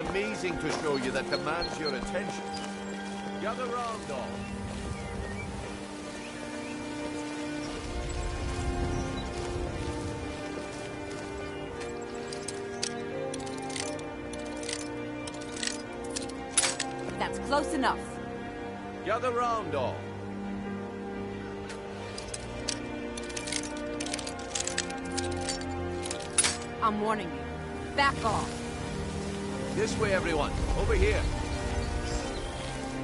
Amazing to show you that demands your attention. Gather round, all. That's close enough. Gather round, all. I'm warning you. Back off. This way, everyone. Over here.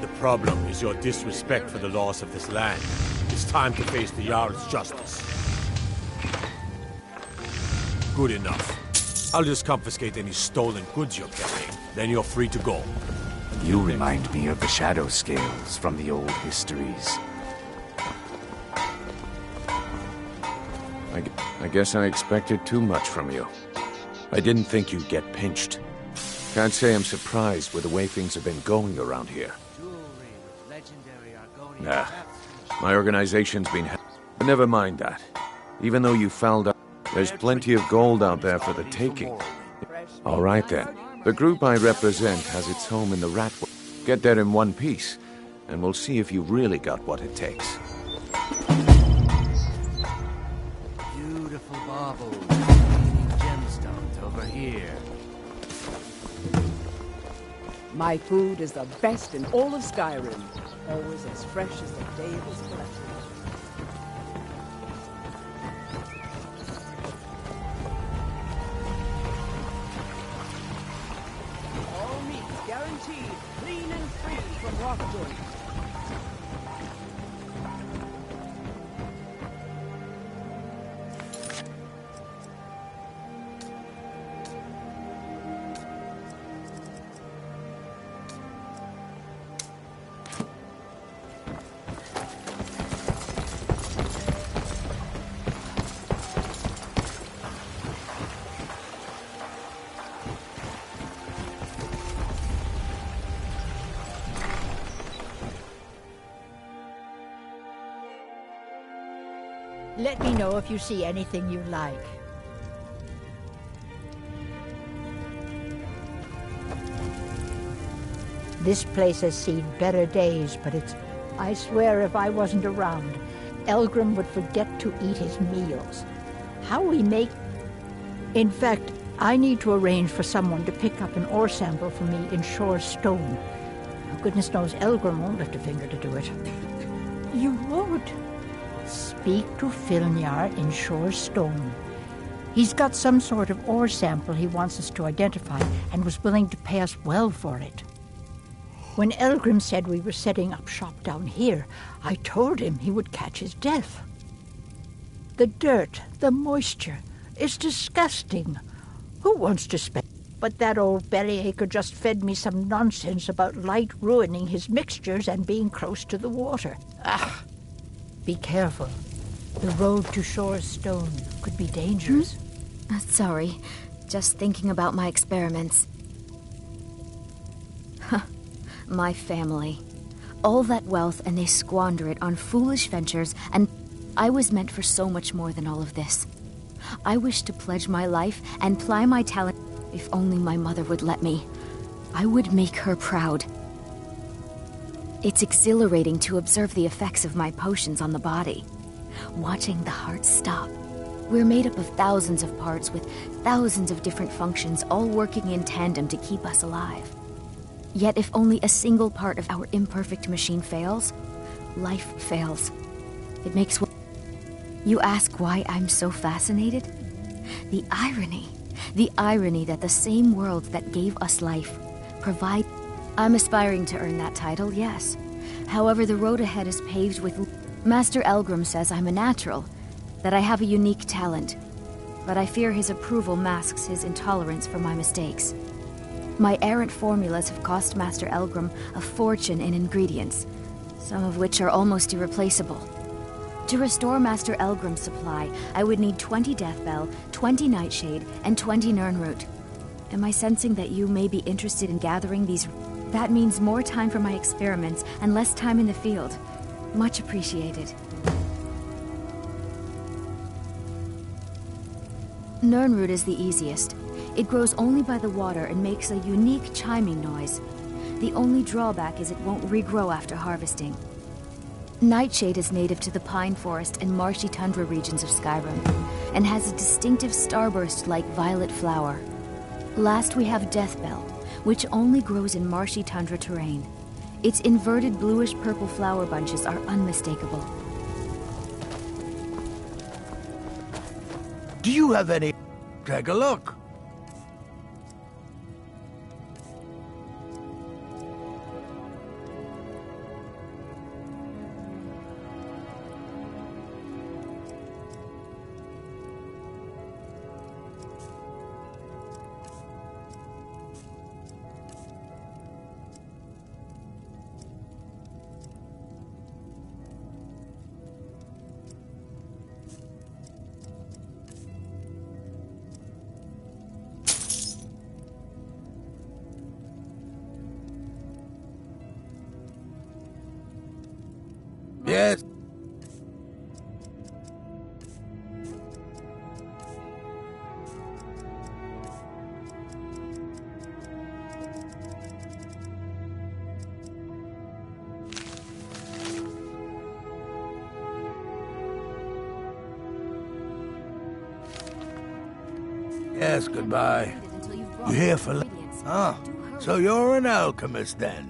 The problem is your disrespect for the laws of this land. It's time to face the Jarl's justice. Good enough. I'll just confiscate any stolen goods you're carrying. Then you're free to go. You remind me of the shadow scales from the old histories. I guess I expected too much from you. I didn't think you'd get pinched. Can't say I'm surprised with the way things have been going around here. Nah, my organization's been but never mind that. Even though you fouled up, there's plenty of gold out there for the taking. All right then. The group I represent has its home in the Ratwood. Get there in one piece, and we'll see if you really got what it takes. Beautiful baubles, gleaming gemstones over here. My food is the best in all of Skyrim. Always as fresh as the day it was collected. All meats guaranteed, clean and free from rockwood. Let me know if you see anything you like. This place has seen better days, but I swear if I wasn't around, Elgrim would forget to eat his meals. How we make... In fact, I need to arrange for someone to pick up an ore sample for me in Shore Stone. Oh, goodness knows Elgrim won't lift a finger to do it. You won't? Speak to Filnyar in Shore Stone. He's got some sort of ore sample he wants us to identify and was willing to pay us well for it. When Elgrim said we were setting up shop down here, I told him he would catch his death. The dirt, the moisture, is disgusting. Who wants to spend? But that old bellyacre just fed me some nonsense about light ruining his mixtures and being close to the water. Ah! Be careful. The road to Shore Stone could be dangerous. Sorry. Just thinking about my experiments. My family. All that wealth and they squander it on foolish ventures, and I was meant for so much more than all of this. I wish to pledge my life and ply my talent. If only my mother would let me. I would make her proud. It's exhilarating to observe the effects of my potions on the body. Watching the heart stop. We're made up of thousands of parts with thousands of different functions, all working in tandem to keep us alive. Yet if only a single part of our imperfect machine fails, life fails. It makes... You ask why I'm so fascinated? The irony that the same world that gave us life provide... I'm aspiring to earn that title, yes. However, the road ahead is paved with... Master Elgrim says I'm a natural, that I have a unique talent. But I fear his approval masks his intolerance for my mistakes. My errant formulas have cost Master Elgrim a fortune in ingredients, some of which are almost irreplaceable. To restore Master Elgrim's supply, I would need 20 Deathbell, 20 Nightshade, and 20 Nirnroot. Am I sensing that you may be interested in gathering these... That means more time for my experiments and less time in the field. Much appreciated. Nirnroot is the easiest. It grows only by the water and makes a unique chiming noise. The only drawback is it won't regrow after harvesting. Nightshade is native to the pine forest and marshy tundra regions of Skyrim, and has a distinctive starburst-like violet flower. Last we have Deathbell, which only grows in marshy tundra terrain. Its inverted bluish-purple flower bunches are unmistakable. Do you have any... Take a look. Yes. Yes, goodbye. You here for... Ah, so you're an alchemist then?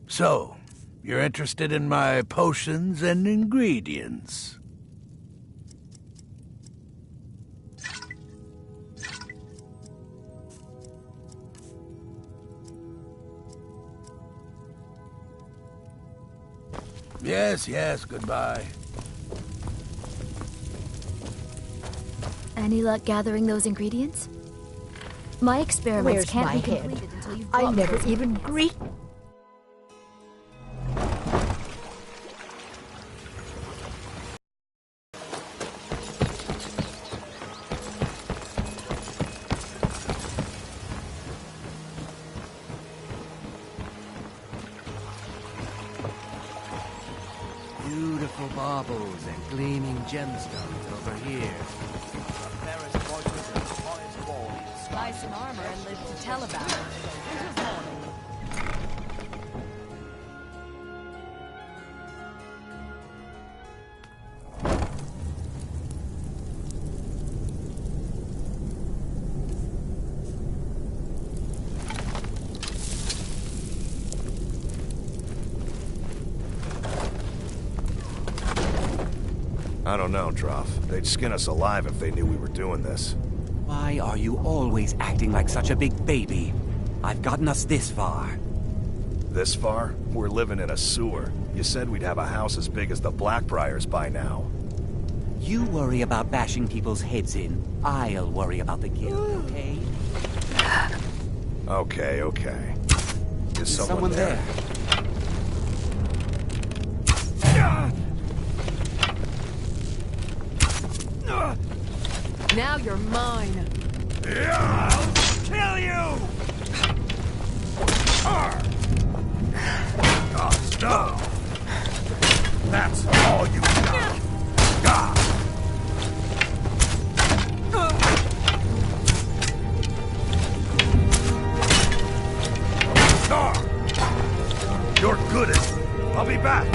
So, you're interested in my potions and ingredients? Yes, goodbye. Any luck gathering those ingredients? My experiments Where's can't my be head? completed until you've I brought me never those even ingredients. greet... Beautiful baubles and gleaming gemstones over here. Buy some armor and live to tell about it. I don't know, Droff. They'd skin us alive if they knew we were doing this. Why are you always acting like such a big baby? I've gotten us this far. This far? We're living in a sewer. You said we'd have a house as big as the Blackbriars by now. You worry about bashing people's heads in. I'll worry about the guild, okay? Okay. Is someone there? Now you're mine. I'll kill you! No! That's all you got! You're good at it. I'll be back.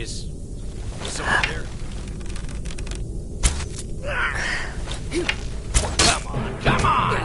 this? Is someone here? Come on, come on!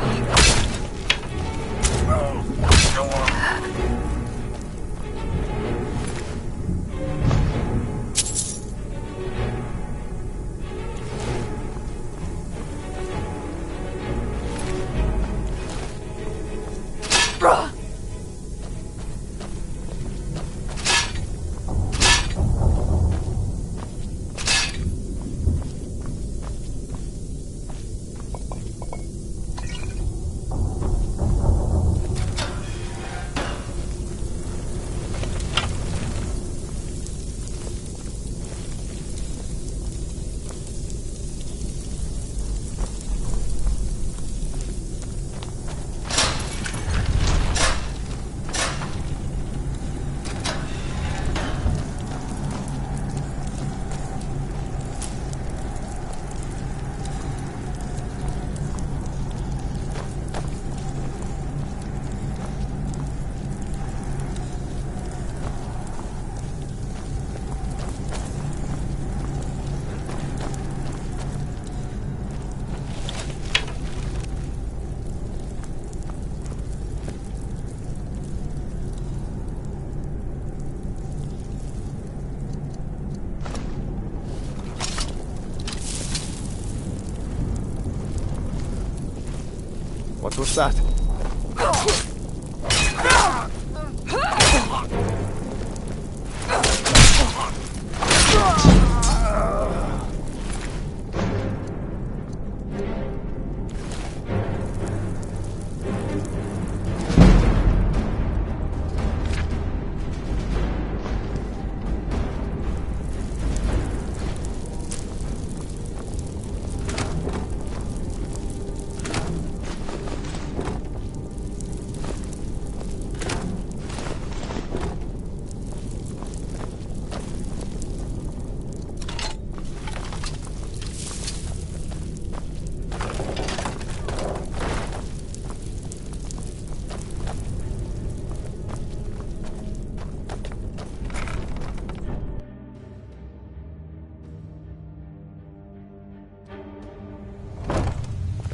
What was that?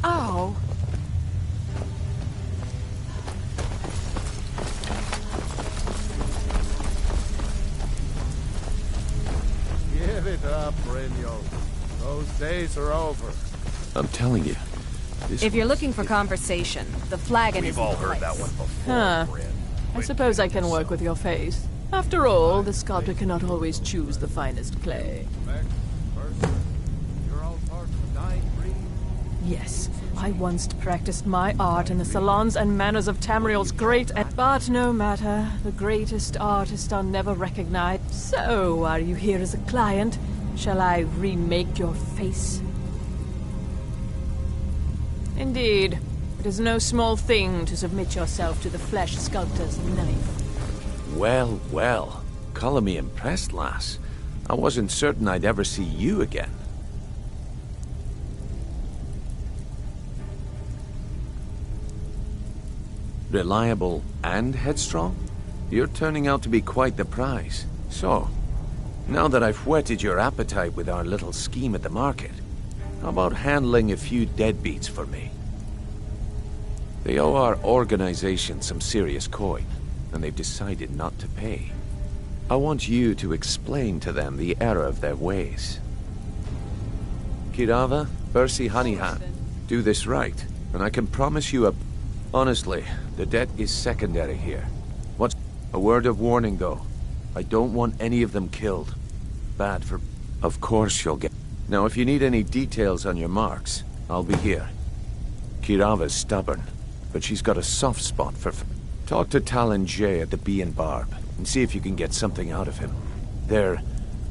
Ow! Give it up, Brynjolf. Those days are over. I'm telling you. If you're looking for conversation, the flagon is We've all heard that one before, Huh. Bryn. I suppose I can work with your face. After all, the sculptor cannot always choose the finest clay. You're all part of the dying breed. Yes, I once practiced my art in the salons and manners of Tamriel's great... But no matter, the greatest artists are never recognized. So, are you here as a client? Shall I remake your face? Indeed. It is no small thing to submit yourself to the flesh sculptor's knife. Well, well. Call me impressed, lass. I wasn't certain I'd ever see you again. Reliable and headstrong? You're turning out to be quite the prize. So, now that I've whetted your appetite with our little scheme at the market, how about handling a few deadbeats for me? They owe our organization some serious coin, and they've decided not to pay. I want you to explain to them the error of their ways. Kirava, Bersi Hanihan, do this right, and I can promise you a... Honestly, the debt is secondary here. What's... A word of warning, though. I don't want any of them killed. Bad for... Of course you'll get... Now, if you need any details on your marks, I'll be here. Kirava's stubborn, but she's got a soft spot for... Talk to Talon Jay at the Bee and Barb, and see if you can get something out of him. They're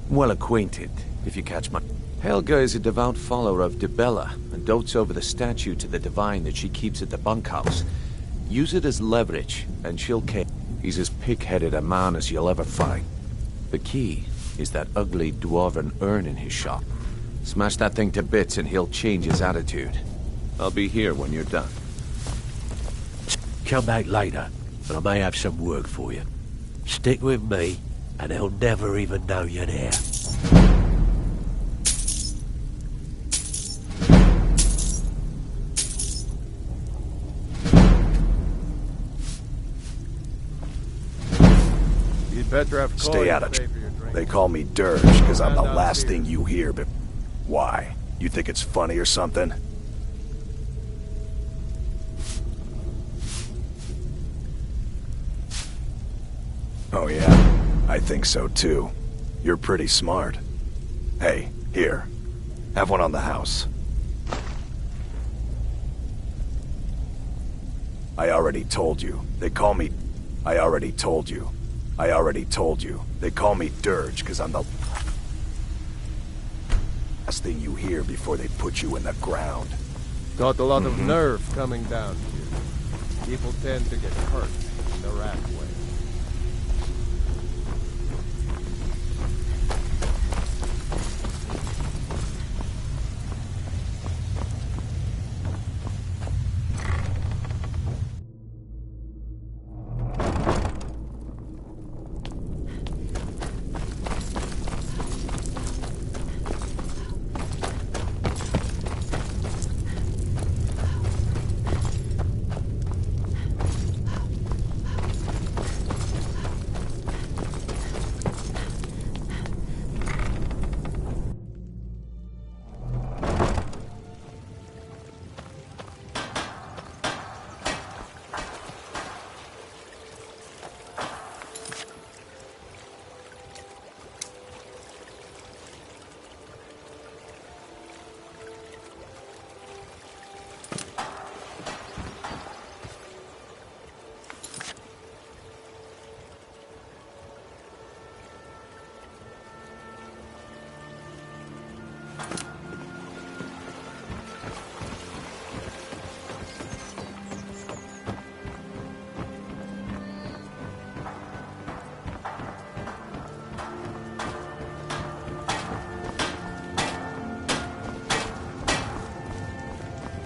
well acquainted, if you catch my... Helga is a devout follower of Dibella, and dotes over the statue to the divine that she keeps at the bunkhouse. Use it as leverage, and she'll cave. He's as pig-headed a man as you'll ever find. The key is that ugly dwarven urn in his shop. Smash that thing to bits and he'll change his attitude. I'll be here when you're done. Come back later, and I may have some work for you. Stick with me, and he'll never even know you're there. You'd better have Stay out of it. They call me Dirge because I'm the last thing you hear, but why? You think it's funny or something? Oh yeah, I think so too. You're pretty smart. Hey, here. Have one on the house. I already told you. They call me... I already told you. They call me Dirge because I'm the last thing you hear before they put you in the ground. Got a lot of nerve coming down here. People tend to get hurt the rat way.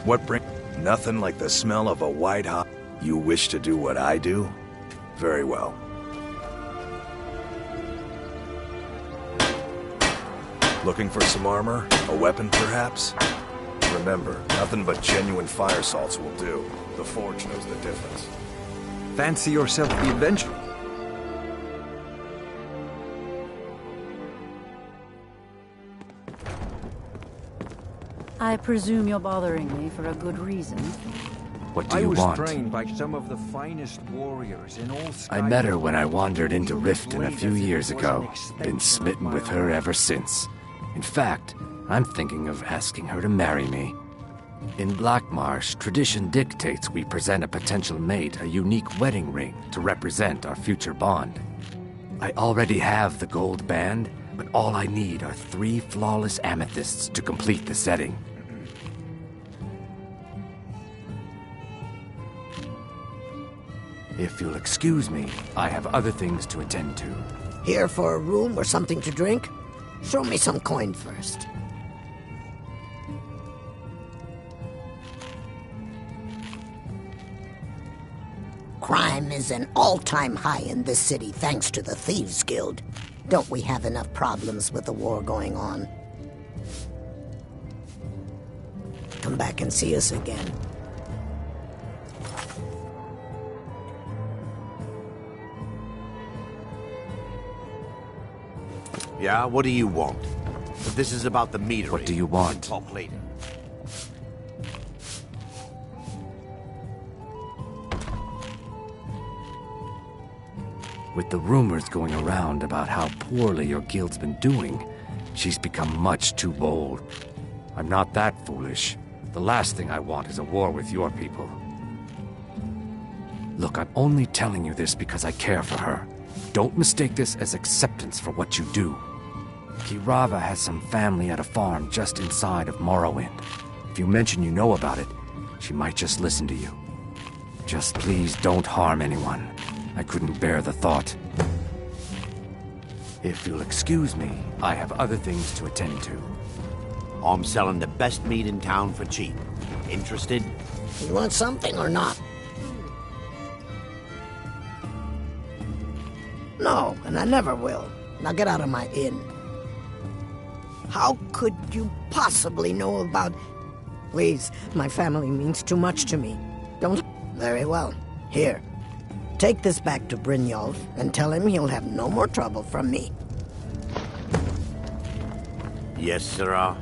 What bring... Nothing like the smell of a white hot... You wish to do what I do? Very well. Looking for some armor? A weapon, perhaps? Remember, nothing but genuine fire salts will do. The Forge knows the difference. Fancy yourself the adventurer? I presume you're bothering me for a good reason. What do you want? I was trained by some of the finest warriors in all Skyrim. I met her when I wandered into Riften a few years ago. Been smitten with her ever since. In fact, I'm thinking of asking her to marry me. In Blackmarsh, tradition dictates we present a potential mate a unique wedding ring to represent our future bond. I already have the gold band, but all I need are 3 flawless amethysts to complete the setting. If you'll excuse me, I have other things to attend to. Here for a room or something to drink? Show me some coin first. Crime is an all-time high in this city thanks to the Thieves Guild. Don't we have enough problems with the war going on? Come back and see us again. Yeah, what do you want? If this is about the metery... What do you want? We'll talk later. With the rumors going around about how poorly your guild's been doing, she's become much too bold. I'm not that foolish. The last thing I want is a war with your people. Look, I'm only telling you this because I care for her. Don't mistake this as acceptance for what you do. Kirava has some family at a farm just inside of Morrowind. If you mention you know about it, she might just listen to you. Just please don't harm anyone. I couldn't bear the thought. If you'll excuse me, I have other things to attend to. I'm selling the best meat in town for cheap. Interested? You want something or not? No, and I never will. Now get out of my inn. How could you possibly know about... Please, my family means too much to me. Don't... Very well. Here. Take this back to Brynjolf and tell him he'll have no more trouble from me. Yes, sirrah.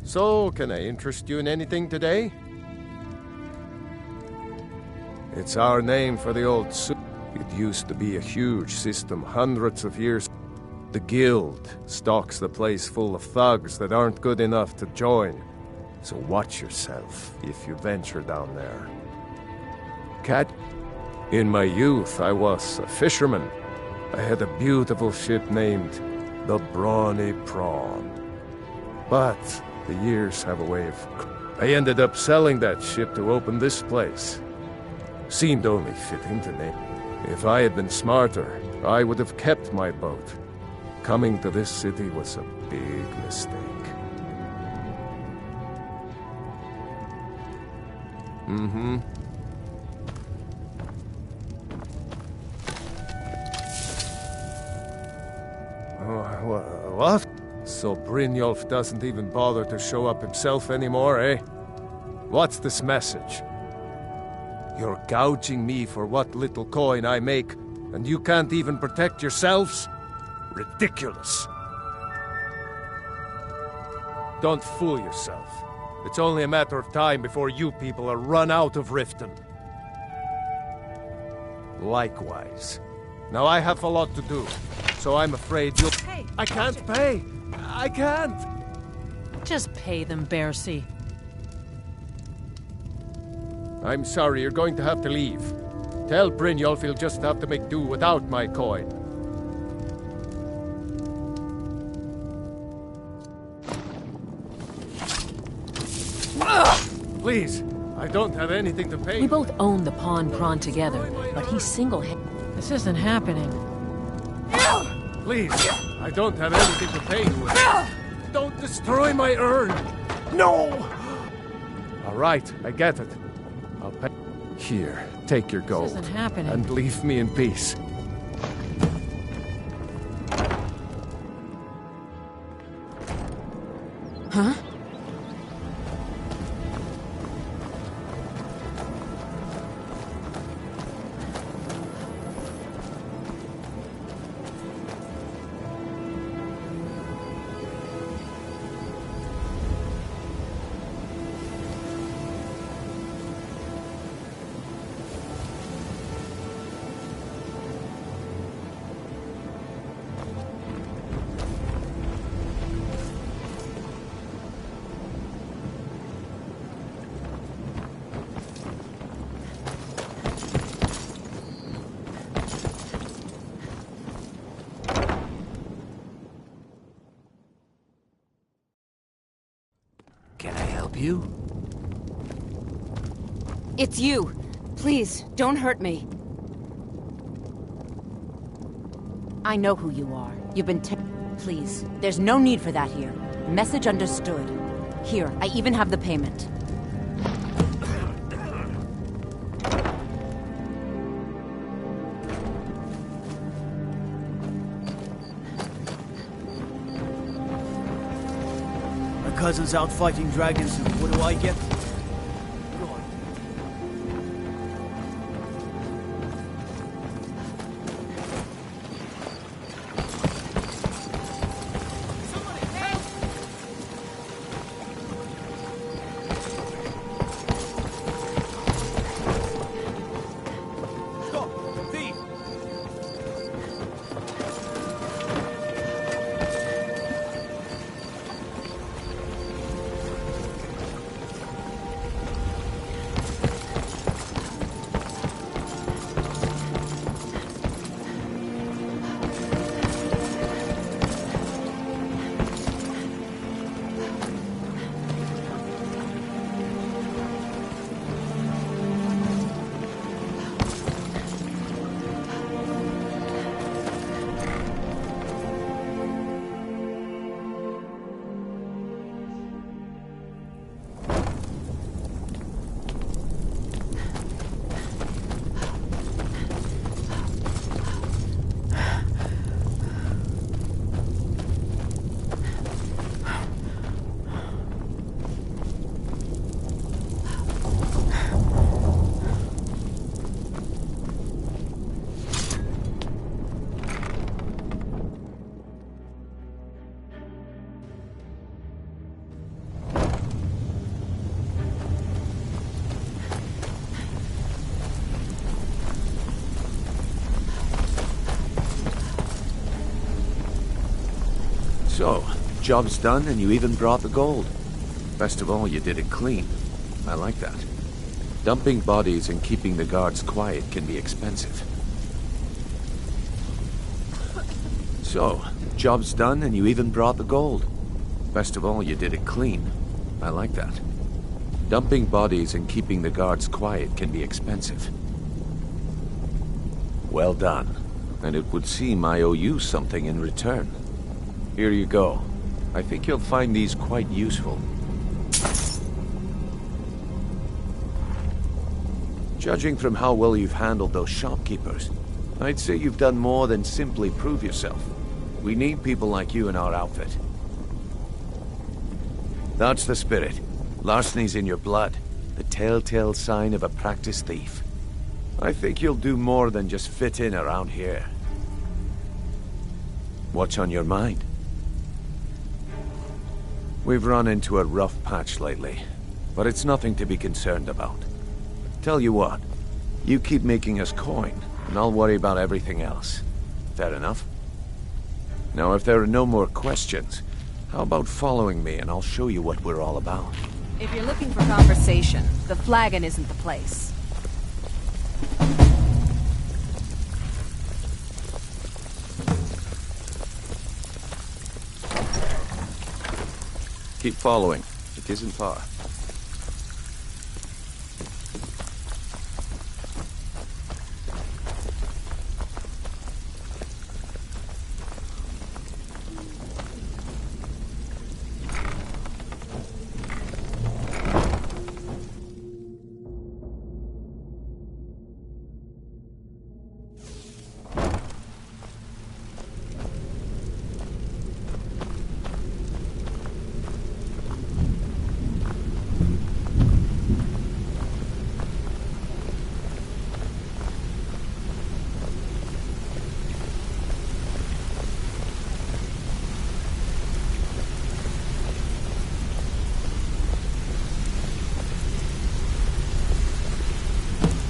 So, can I interest you in anything today? It's our name for the old soup. It used to be a huge system hundreds of years. The guild stocks the place full of thugs that aren't good enough to join. So watch yourself if you venture down there. Cat, in my youth I was a fisherman. I had a beautiful ship named the Brawny Prawn. But the years have a way of... I ended up selling that ship to open this place. Seemed only fitting to name. If I had been smarter, I would have kept my boat. Coming to this city was a big mistake. Mm-hmm. What? So Brynjolf doesn't even bother to show up himself anymore, eh? What's this message? You're gouging me for what little coin I make, and you can't even protect yourselves? Ridiculous. Don't fool yourself. It's only a matter of time before you people are run out of Riften. Likewise. Now I have a lot to do, so I'm afraid you'll... Hey, I can't pay! I can't! Just pay them, Bercy. I'm sorry, you're going to have to leave. Tell Brynjolf he'll just have to make do without my coin. Please, I don't have anything to pay. We both own the pawn prawn together, but he's single-handed. This isn't happening. Please, I don't have anything to pay you with. Don't destroy my urn! No! All right, I get it. I'll pay. Here, take your gold. This isn't happening. And leave me in peace. Huh? Can I help you? It's you. Please, don't hurt me. I know who you are. You've been Please, there's no need for that here. Message understood. Here, I even have the payment. My cousin's out fighting dragons, and what do I get? So, job's done and you even brought the gold. Best of all, you did it clean. I like that. Dumping bodies and keeping the guards quiet can be expensive. So, job's done and you even brought the gold. Best of all, you did it clean. I like that. Dumping bodies and keeping the guards quiet can be expensive. Well done. And it would seem I owe you something in return. Here you go. I think you'll find these quite useful. Judging from how well you've handled those shopkeepers, I'd say you've done more than simply prove yourself. We need people like you in our outfit. That's the spirit. Larceny's in your blood. The telltale sign of a practiced thief. I think you'll do more than just fit in around here. What's on your mind? We've run into a rough patch lately, but it's nothing to be concerned about. Tell you what, you keep making us coin, and I'll worry about everything else. Fair enough? Now, if there are no more questions, how about following me and I'll show you what we're all about? If you're looking for conversation, the flagon isn't the place. Keep following. It isn't far.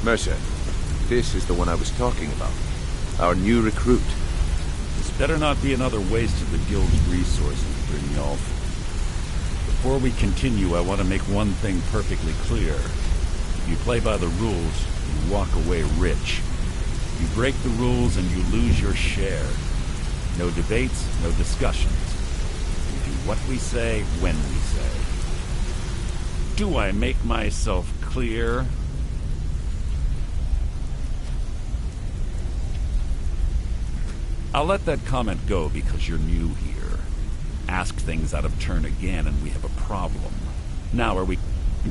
Mercer, this is the one I was talking about. Our new recruit. This better not be another waste of the Guild's resources, Brynjolf. Before we continue, I want to make one thing perfectly clear. If you play by the rules, you walk away rich. You break the rules and you lose your share. No debates, no discussions. We do what we say, when we say. Do I make myself clear? I'll let that comment go because you're new here. Ask things out of turn again and we have a problem. Now are we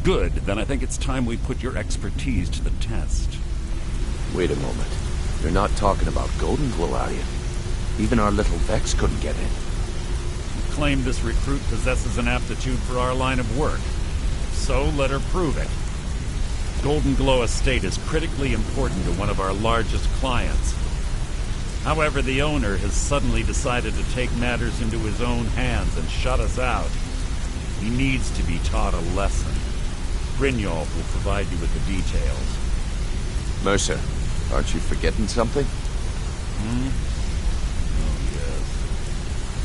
good? Then I think it's time we put your expertise to the test. Wait a moment. You're not talking about Golden Glow, are you? Even our little Vex couldn't get in. You claim this recruit possesses an aptitude for our line of work. So let her prove it. Golden Glow Estate is critically important to one of our largest clients. However, the owner has suddenly decided to take matters into his own hands and shut us out. He needs to be taught a lesson. Brynjolf will provide you with the details. Mercer, aren't you forgetting something? Oh, yes.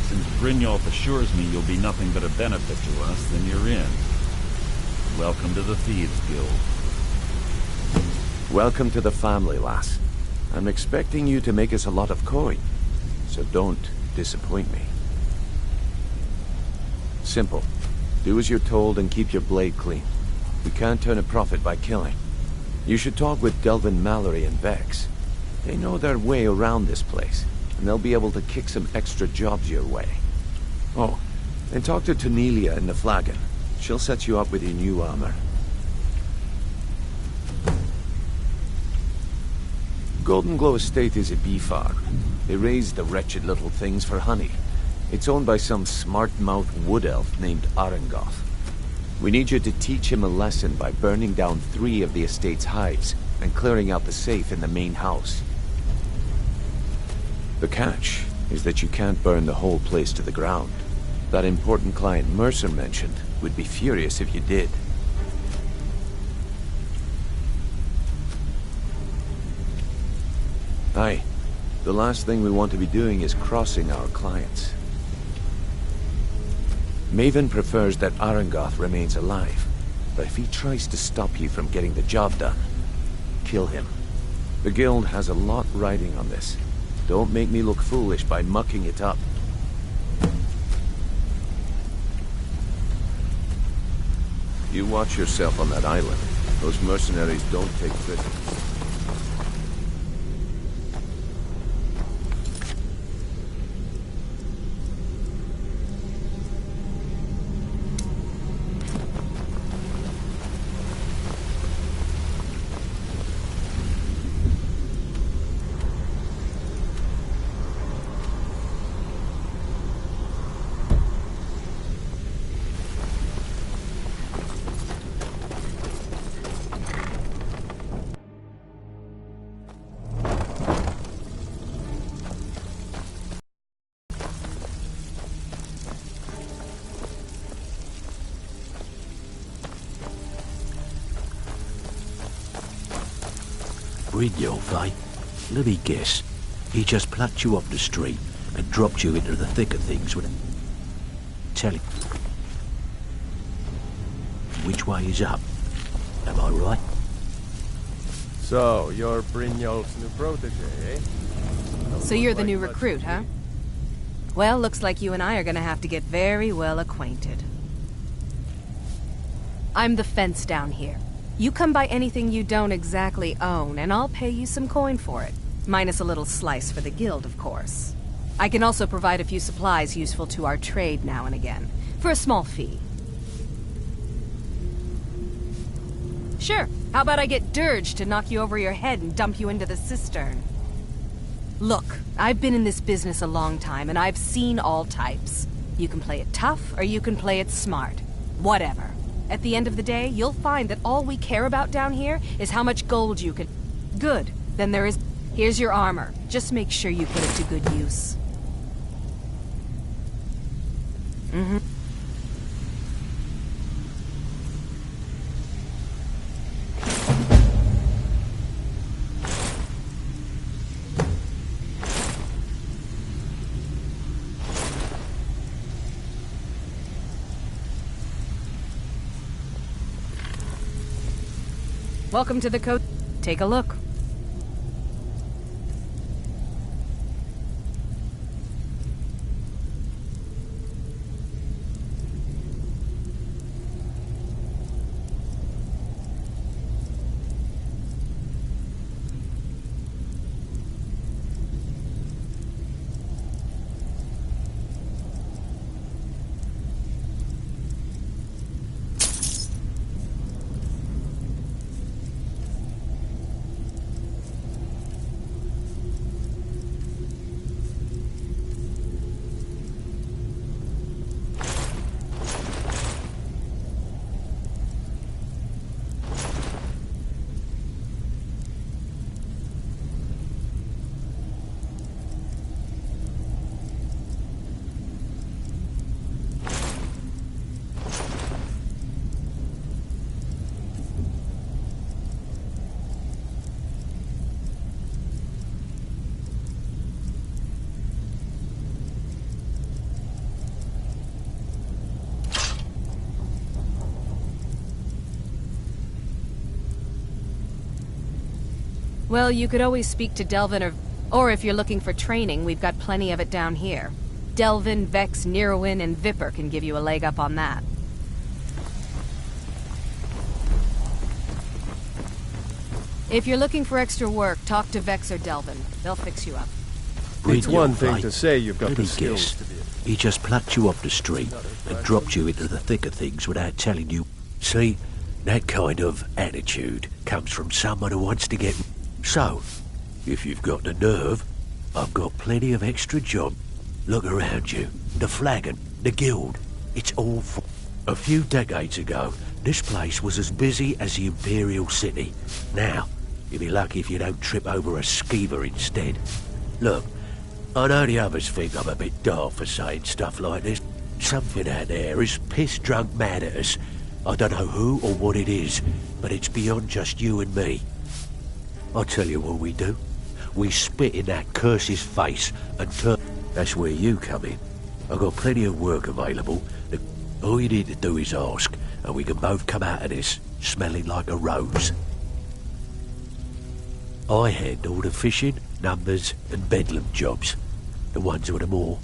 Since Brynjolf assures me you'll be nothing but a benefit to us, then you're in. Welcome to the Thieves Guild. Welcome to the family, lass. I'm expecting you to make us a lot of coin, so don't disappoint me. Simple. Do as you're told and keep your blade clean. We can't turn a profit by killing. You should talk with Delvin Mallory and Vex. They know their way around this place, and they'll be able to kick some extra jobs your way. Oh, and talk to Tonelia in the Flagon. She'll set you up with your new armor. Golden Glow Estate is a bee farm. They raise the wretched little things for honey. It's owned by some smart-mouthed wood elf named Arengoth. We need you to teach him a lesson by burning down 3 of the estate's hives and clearing out the safe in the main house. The catch is that you can't burn the whole place to the ground. That important client Mercer mentioned would be furious if you did. Aye. The last thing we want to be doing is crossing our clients. Maven prefers that Arangoth remains alive, but if he tries to stop you from getting the job done, kill him. The guild has a lot riding on this. Don't make me look foolish by mucking it up. You watch yourself on that island. Those mercenaries don't take prisoners. Brynjolf, eh? Let me guess. He just plucked you off the street and dropped you into the thick of things with... Tell him... Which way is up? Am I right? So, you're Brynjolf's new protege, eh? So you're the new recruit, huh? Well, looks like you and I are gonna have to get very well acquainted. I'm the fence down here. You come by anything you don't exactly own, and I'll pay you some coin for it. Minus a little slice for the guild, of course. I can also provide a few supplies useful to our trade now and again, for a small fee. Sure, how about I get Dirge to knock you over your head and dump you into the cistern? Look, I've been in this business a long time, and I've seen all types. You can play it tough, or you can play it smart. Whatever. At the end of the day, you'll find that all we care about down here is how much gold you can... Good. Then there is... Here's your armor. Just make sure you put it to good use. Mm-hmm. Welcome to the coast. Take a look. Well, you could always speak to Delvin or if you're looking for training, we've got plenty of it down here. Delvin, Vex, Nirwin, and Viper can give you a leg up on that. If you're looking for extra work, talk to Vex or Delvin. They'll fix you up. It's one thing to say you've got the skills to be... He just plucked you off the street and dropped you into the thick of things without telling you. See, that kind of attitude comes from someone who wants to get... So, if you've got the nerve, I've got plenty of extra job. Look around you. The flagon, the guild, it's all full. A few decades ago, this place was as busy as the Imperial City. Now, you'll be lucky if you don't trip over a skeever instead. Look, I know the others think I'm a bit daft for saying stuff like this. Something out there is piss-drunk mad at us. I don't know who or what it is, but it's beyond just you and me. I'll tell you what we do. We spit in that curse's face and turn... That's where you come in. I've got plenty of work available. All you need to do is ask, and we can both come out of this smelling like a rose. I handle the fishing, numbers, and bedlam jobs. The ones with the more.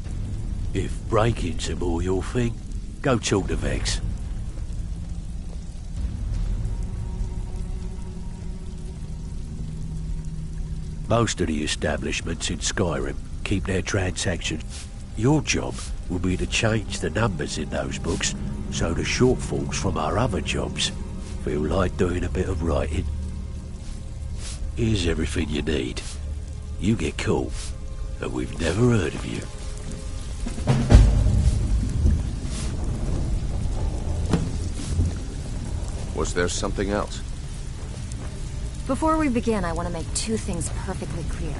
If breaking's a more your thing, go talk to Vex. Most of the establishments in Skyrim keep their transactions. Your job will be to change the numbers in those books so the shortfalls from our other jobs feel like doing a bit of writing. Here's everything you need. You get caught, and we've never heard of you. Was there something else? Before we begin, I want to make two things perfectly clear.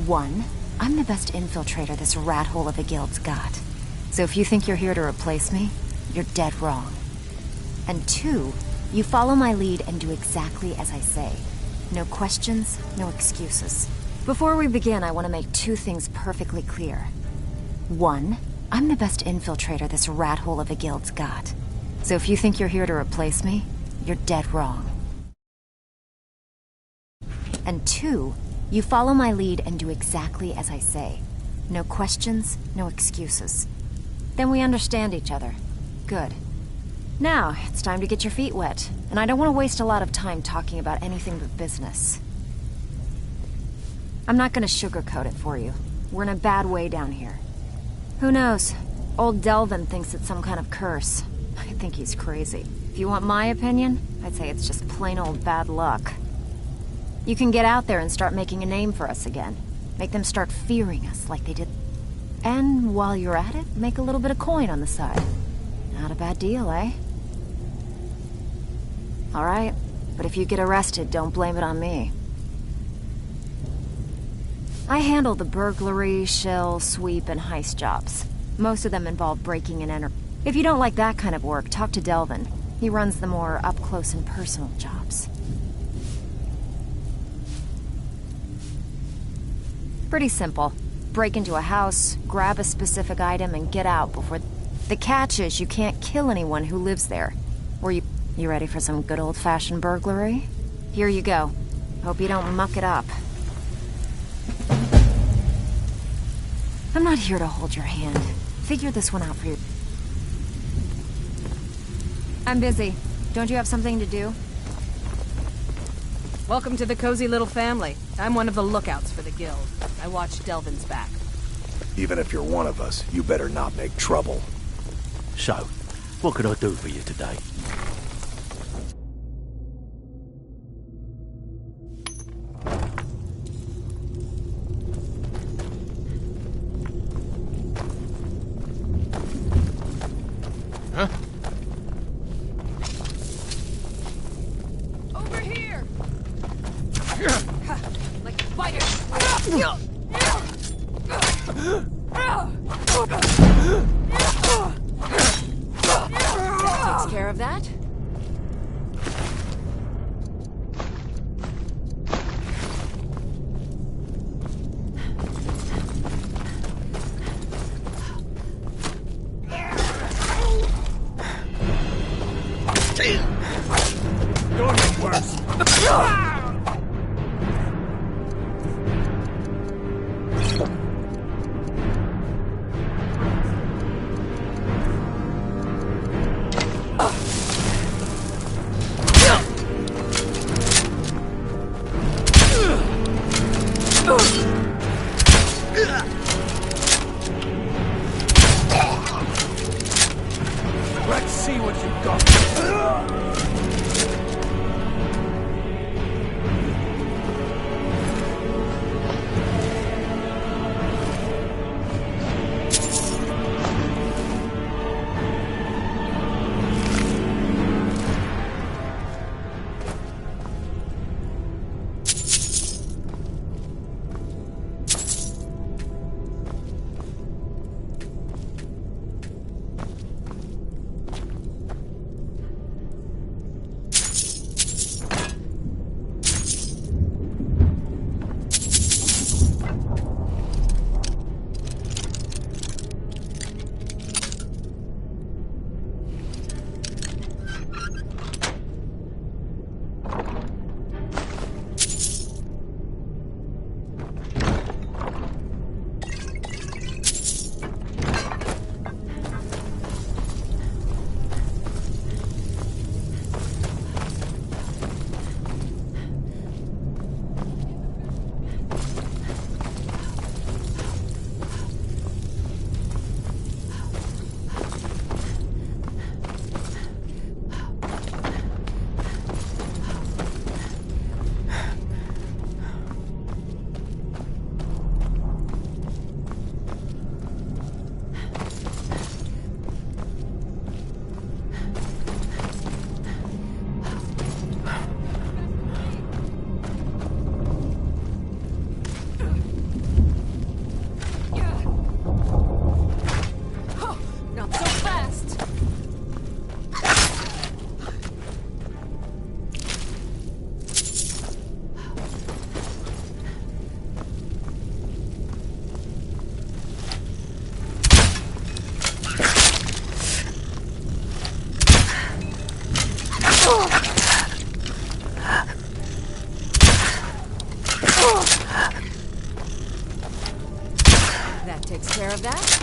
One, I'm the best infiltrator this rat hole of a guild's got. So if you think you're here to replace me, you're dead wrong. And two, you follow my lead and do exactly as I say. No questions, no excuses. Before we begin, I want to make two things perfectly clear. One, I'm the best infiltrator this rat hole of a guild's got. So if you think you're here to replace me, you're dead wrong. And two, you follow my lead and do exactly as I say. No questions, no excuses. Then we understand each other. Good. Now, it's time to get your feet wet, and I don't want to waste a lot of time talking about anything but business. I'm not gonna sugarcoat it for you. We're in a bad way down here. Who knows? Old Delvin thinks it's some kind of curse. I think he's crazy. If you want my opinion, I'd say it's just plain old bad luck. You can get out there and start making a name for us again. Make them start fearing us like they did. And while you're at it, make a little bit of coin on the side. Not a bad deal, eh? Alright, but if you get arrested, don't blame it on me. I handle the burglary, shill, sweep, and heist jobs. Most of them involve breaking and entering. If you don't like that kind of work, talk to Delvin. He runs the more up-close and personal jobs. Pretty simple. Break into a house, grab a specific item, and get out before... The catch is you can't kill anyone who lives there. Or you ready for some good old-fashioned burglary? Here you go. Hope you don't muck it up. I'm not here to hold your hand. Figure this one out for you. I'm busy. Don't you have something to do? Welcome to the cozy little family. I'm one of the lookouts for the guild. I watch Delvin's back. Even if you're one of us, you better not make trouble. So, what can I do for you today? Huh? Over here! Like a spider! Takes care of that. Don't make worse. Let's see what you've got. takes care of that.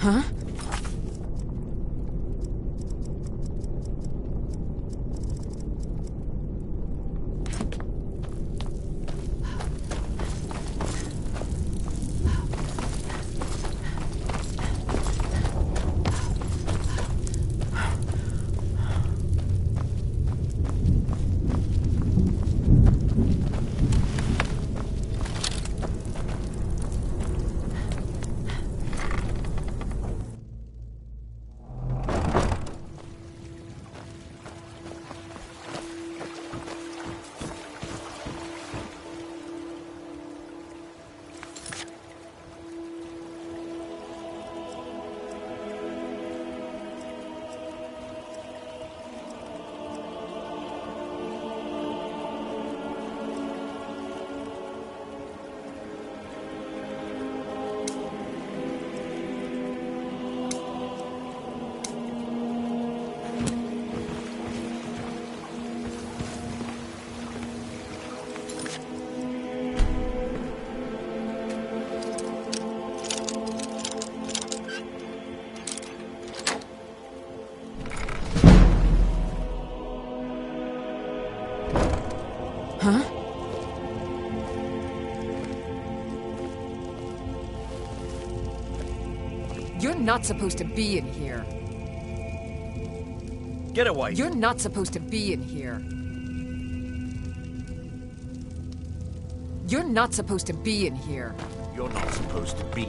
Huh? Huh? You're not supposed to be in here. Get away! You're not supposed to be in here. You're not supposed to be in here. You're not supposed to be.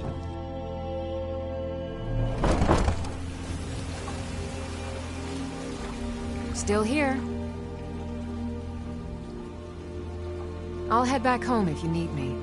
Still here. I'll head back home if you need me.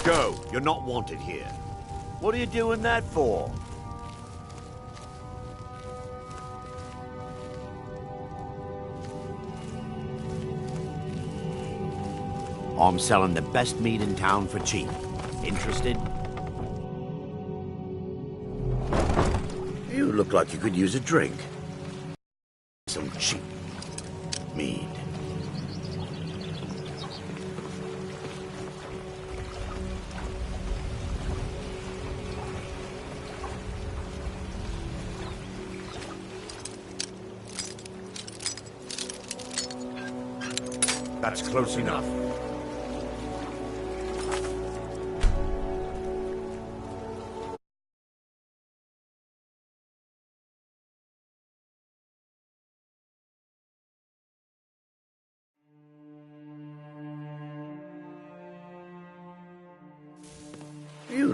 Go. You're not wanted here. What are you doing that for? I'm selling the best meat in town for cheap. Interested? You look like you could use a drink. Some cheap mead. That's close enough.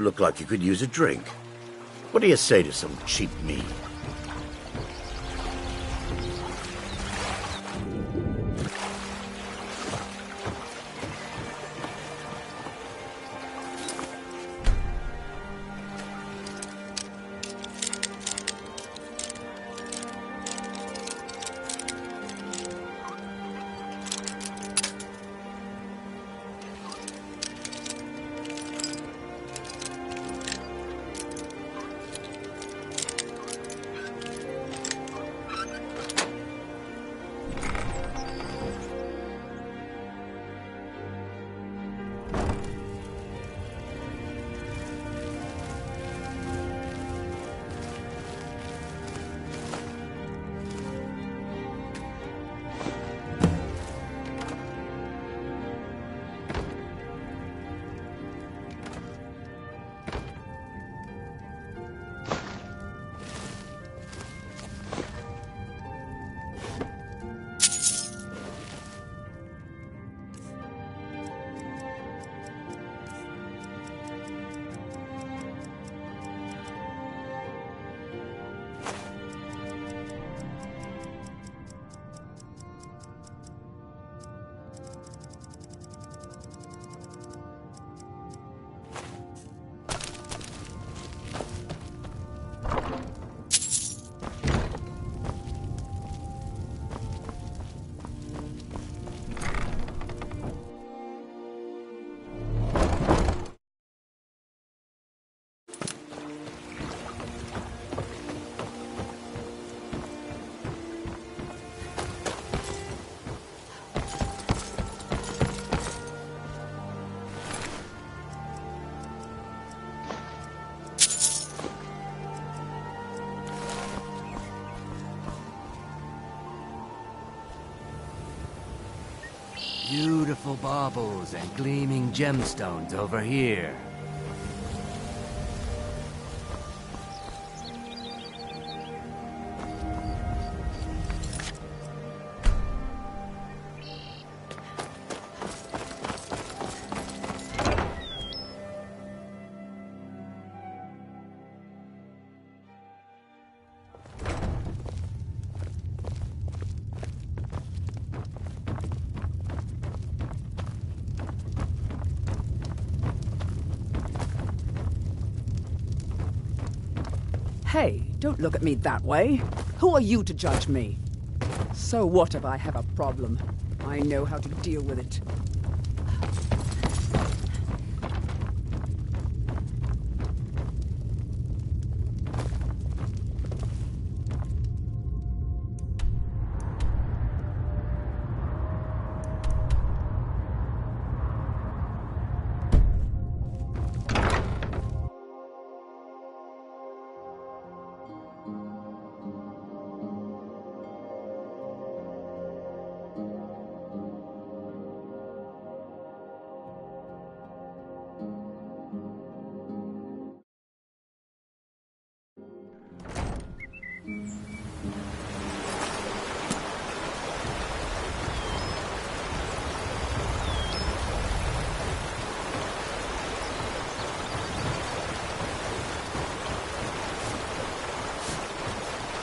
look like you could use a drink. What do you say to some cheap mead? Beautiful baubles and gleaming gemstones over here. Hey, don't look at me that way. Who are you to judge me? So what if I have a problem? I know how to deal with it.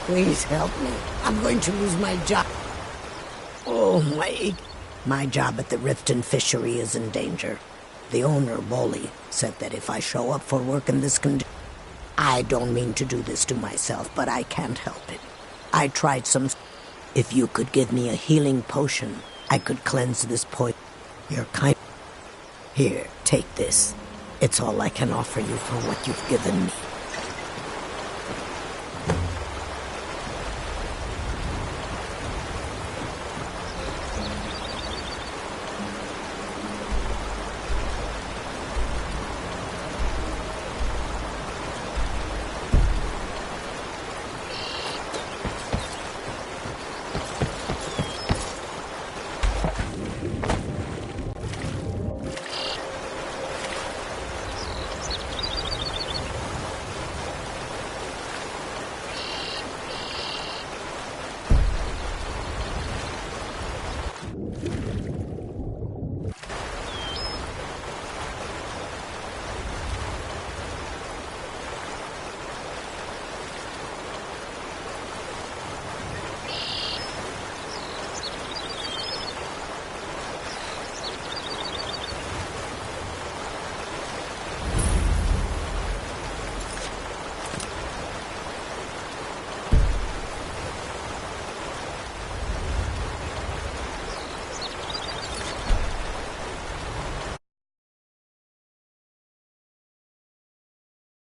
Please help me. I'm going to lose my job. Oh, my job at the Riften fishery is in danger. The owner, Bolly, said that if I show up for work in this condition... I don't mean to do this to myself, but I can't help it. I tried some... If you could give me a healing potion, I could cleanse this poison. You're kind... Here, take this. It's all I can offer you for what you've given me.